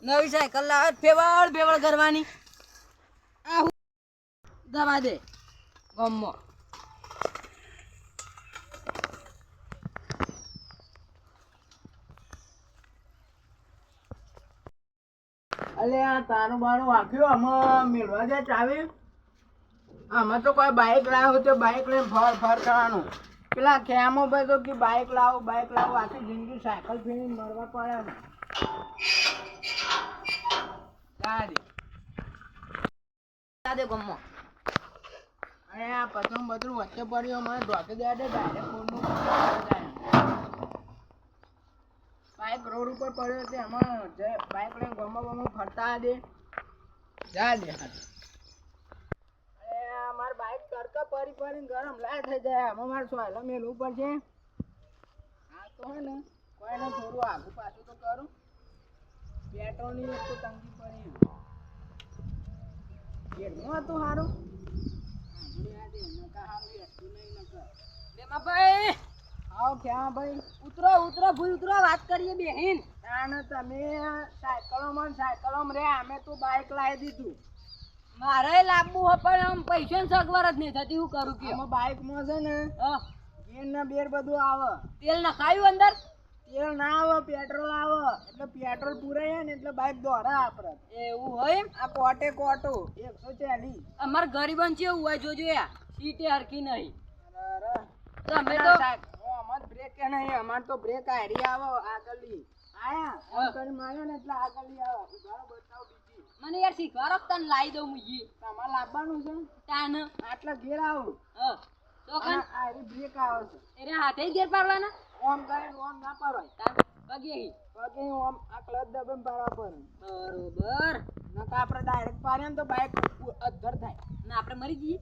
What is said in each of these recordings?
નવી સાયકલ લાવે ફેવડ ફેવડ કરવાની આ દવા દે ગમો અલે આ તારું બારું વાખ્યું આમાં મેળવા જાય ચાવી આમાં તો કોઈ બાઈક લાવો તો બાઈક લઈને ફર ફર કરવાનું પેલા ખેમો ભાઈ તો કે બાઈક લાવો આખી જિંદગી સાયકલ ફેરીને મળવા પડે ને દે ગમો અને આ પતંગ બધું વચ્ચે પડ્યું મને ઢોકી દે ડાયરેક્ટ ફોનનું બાઈક રોડ ઉપર પડ્યો છે એમાં બાઈક લઈને ગમો ફરતા દે જા દે માર બાઈક તડકા પડી ગરમ લાય થઈ જાય આમાં મારે સોયલા મેલવું પડશે હા તો હે ને કોઈને થોડું આગું પાછું તો કરું પેટ્રોલની એક તો તંગી પડી કેટલું હતું સારું ભાઈ આવો ક્યાં ભાઈ ઉતરો ભૂલ ઉતરો વાત કરીએ બેહીન તાણ તમે સાયકલોમાં રે અમે તો બાઈક લાવી દીધું મારે લાવવું હોય પણ આમ પૈસાની સગવડ જ નહીં થતી હું કરું કે આમાં બાઈકમાં છે ને ગેર ને બેર બધું આવે તેલ નખાયું અંદર તેલ ના આવે પેટ્રોલ આવે એટલે પેટ્રોલ પૂરાય ને એટલે બાઈક દોડે આપણે એવું હોય આ કોટે કોટો 140 અમાર ગરીબન છે એવું હોય જોજો યા સીટે હરકી નહીં તમે તો અમાર બ્રેક કે નહીં અમાર તો બ્રેક આરી આવે આગળની આયા કરી માર્યો ને એટલે આગળની આવે ઉભારો બતાવ બીજી મને યાર શીખવાડો તને લાવી દઉં મુજી તમારે લાવવાનું છે તાન આટલા ઘેર આવું તો કન આરી બ્રેક આવે છે એરે હાથે ગેર પાડવાના ઓમ કરીને ઓમ ના પાડવાય તાન પગે ઓમ આ ક્લચ દબાઈને પાડવા પડે બરોબર નકા આપણે ડાયરેક્ટ પાડ્યા ને તો બાઈક અધર થાય ના આપણે મરી જઈએ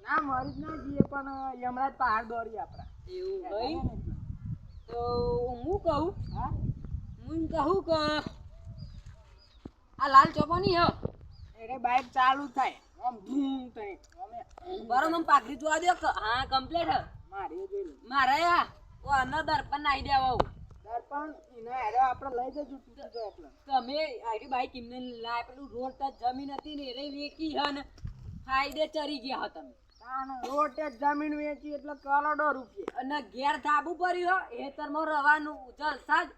ના મરી જ ના જઈએ પણ યમરાજ પહાડ દોરી આપણા એવું ભાઈ તો હું કહું હા હું કહું કે આ લાલ ચોપાની હે એટલે બાઈક ચાલુ થાય આમ ધૂમ થાય બરો મને પાઘડી જોવા દો હા કમ્પ્લીટ હે મારી જોઈ લે મારે યા ઓ અન દર્પણ નાઈ દેવા દર્પણ ઇને અરે આપણે લઈ જજો તૂટી જાય એટલે તમે આઈડી બાઈક કિમને લાય પેલું રોડ તો જમીન હતી ને રે વેકી હે ને ફાયદે ચરી ગયા હો તમે રોટે જમીન વેચી એટલે કરોડો રૂપિયા અને ઘેર ધાબુ પડ્યું હો હેતરમાં રવાનું જલસા જ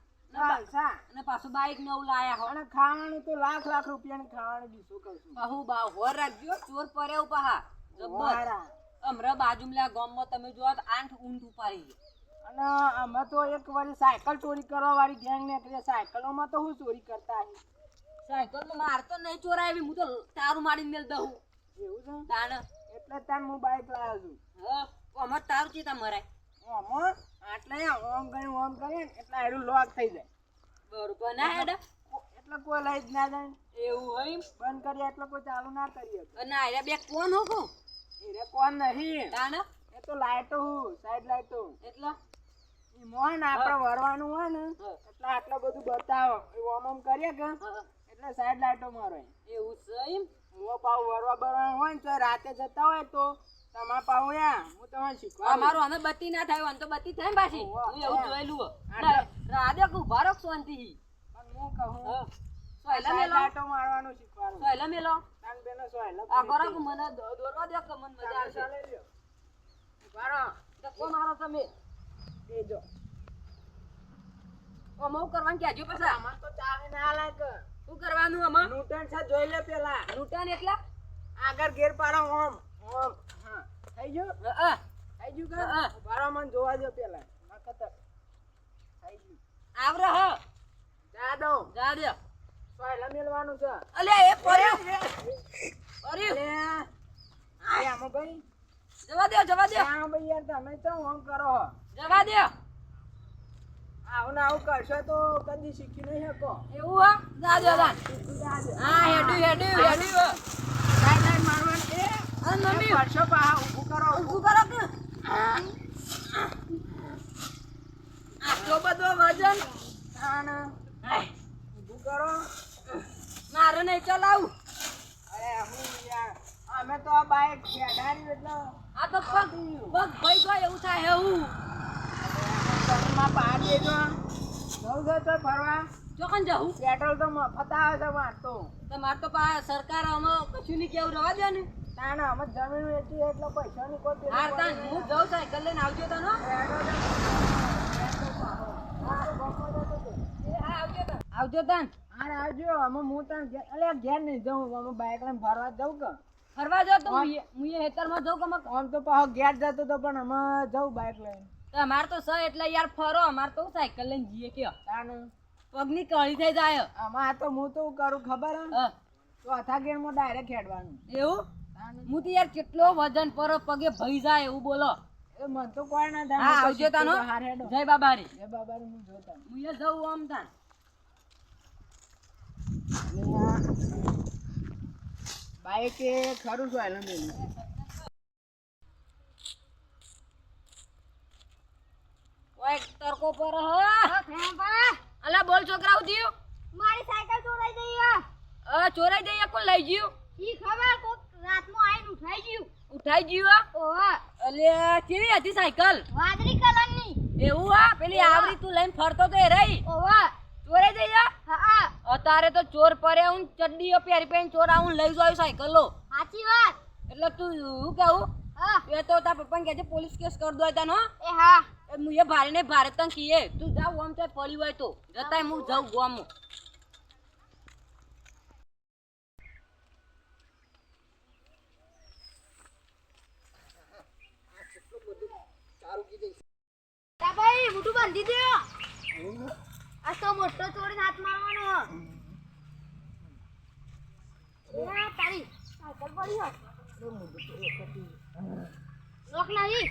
અને પાછું બાઈક નવું લાયા હો અને ખાવાનું તો લાખ રૂપિયાનું ખાવાનું દીધું કરશું બહુ બા હોર રાખજો ચોર પડ્યો પહા જબ્બર અમરા બાજુમલા ગામમાં તમે જોવા તો 8 ઊંટ ઉપાડી ગઈ અને અમે તો એક વારી સાયકલ ચોરી કરવા વાળી ગેંગ ને એટલે સાયકલોમાં તો હું ચોરી કરતા હી સાયકલ તો માર તો નહીં ચોરાવી હું તો તારું મારીને મેલ દઉં એવું છે તાણ એટલે તાન હું બાઈક લાવ્યો છું હા અમાર તારું ચીતા મરાય ઓમ આટલે ઓમ કરે એટલે એડું લોક થઈ જાય બરોબર ના હેડા એટલે કોઈ લઈ જ ના જાય એવું હોય બંધ કરીએ એટલે કોઈ ચાલુ ના કરીએ અને આયા બે કોણ હો કો એ કોણ નહીં તાણ એ તો લાઈટો હું સાઈડ લાઈટો એટલા ઈ મોન આપણે વરવાનું હોય ને એટલે આટલું બધું બતાવો ઓમ કરીએ કે એટલે સાઈડ લાઈટો મારો એવું છે એમ હું પાવ વરવા બરવાનું હોય ને તો રાતે જતા હોય તો તમાર પાવ યા હું તમને શીખવા અમારું આને બત્તી ના થાય આને તો બત્તી થાય પાછી હું એવું જોયેલું રાધે કો ભારક શાંતિ પણ હું કહું સોયલા મેલો લાઈટો મારવાનું શીખવાનું સોયલા મેલો તાન બેનો સોયલા આ કરો કે મને દોરવા દે કે મને મજા આવશે લઈ લ્યો બારો ધક્કો મારો તમે દેજો ઓ મો કરવાનું કેજો પછી આમાં તો ચાલે ના લાગે શું કરવાનું આમાં ન્યૂટન છે જોઈ લે પેલા લૂંટન એટલા આગળ ગેર પાડો ઓમ હા થઈ ગયું થઈ ગયું કે બારો મન જોવા દો પેલા નકત થઈ ગયું આવરે હ જા દો સોયલા મેલવાનું છે અલે એ પડ્યો અરે લે આયા ભાઈ જવા દે હા ભાઈ યાર તમે તો ઓમ કરો જવા દે આવું ને આવું કરશો તો કદી શીખી નહીં શકો એવું હા જાજો હા હેડુ સાઈડ લાઈન મારવાનું એ અને મમ્મી કરશો પા ઊભું કરો કે આટલો બધો વજન આને ઊભું કરો મારે નહીં ચલાવું અરે હું યાર અમે તો આ બાઈક ખેડારી એટલે આ તો પગ ભાઈ ગયો એવું થાય એવું માં પાડ દેજો જવું છે તો ફરવા ચોકન જાઉં પેટ્રોલ તો મફત આવે છે વાંચતો તમારે તો સરકાર અમે કશું નહીં કેવું રવા દે ને તાણે અમે જમીન વેચી એટલે પૈસાની કોઈ પેલું હાર તાન પડી હું જાઉં સાયકલ લઈને આવજો તને આવજો તાન હારે આવજો અમે હું તને અલે ઘેર નહીં જાઉં અમે બાઇક લઈને ફરવા જાઉં કે ફરવા જાવ તો હું હેતરમાં જાઉં કે આમ તો પાછો ઘેર જતો તો પણ અમે જાઉં બાઇક લઈને અમાર તો એટલે યાર ફરો અમાર તો સાયકલ લઈને જઈએ કે તાણે પગની કળી થઈ જાય આમાં તો હું તો કરું ખબર હે તો અથા ગેરમાં ડાયરેક્ટ ખેડવાનું એવું હું તો યાર કેટલો વજન પર પગે ભઈ જાય એવું બોલો એ મન તો કોઈ ના થાય હા આવજો તાનો હાર હેડો જય બાબા રે એ બાબા હું જોતા હું એ જાઉં આમ તાન બાઈક એ ખરું છું અલહમદુલિલ્લાહ ઓય તરકો પર હ અલા બોલ છોકરા ઉધ્યું મારી સાયકલ ચોરાઈ ગઈ ચોરાઈ જઈએ કોણ લઈ ગયું ઈ ખબર કોક રાતમાં આઈને ઉઠાઈ ગયું ઉઠાઈ ગયું ઓહો અલે કેવી હતી સાયકલ વાદળી કલરની એવું હા પેલી આવડી તું લઈને ફરતો તો એ રહી ઓહો ચોરાઈ જઈએ હા અત્યારે તો ચોર પરે હું ચડ્ડીઓ પહેરી પહેરી ચોર આવું લઈ જાવ સાયકલો સાચી વાત એટલે તું હું કહું હા એ તો તાર પપ્પાને કહેજે પોલીસ કેસ કરી દો તને એ હા હું એ ભારે ને ભારે તને કીએ તું જાવ આમ તો પડી હોય તો જતાય હું જાઉં ગામમાં ભાઈ મોટું બાંધી દે આ તો મોટો ચોરીને હાથ મારવાનો તારી સાયકલ પડી હોય લોક નહીં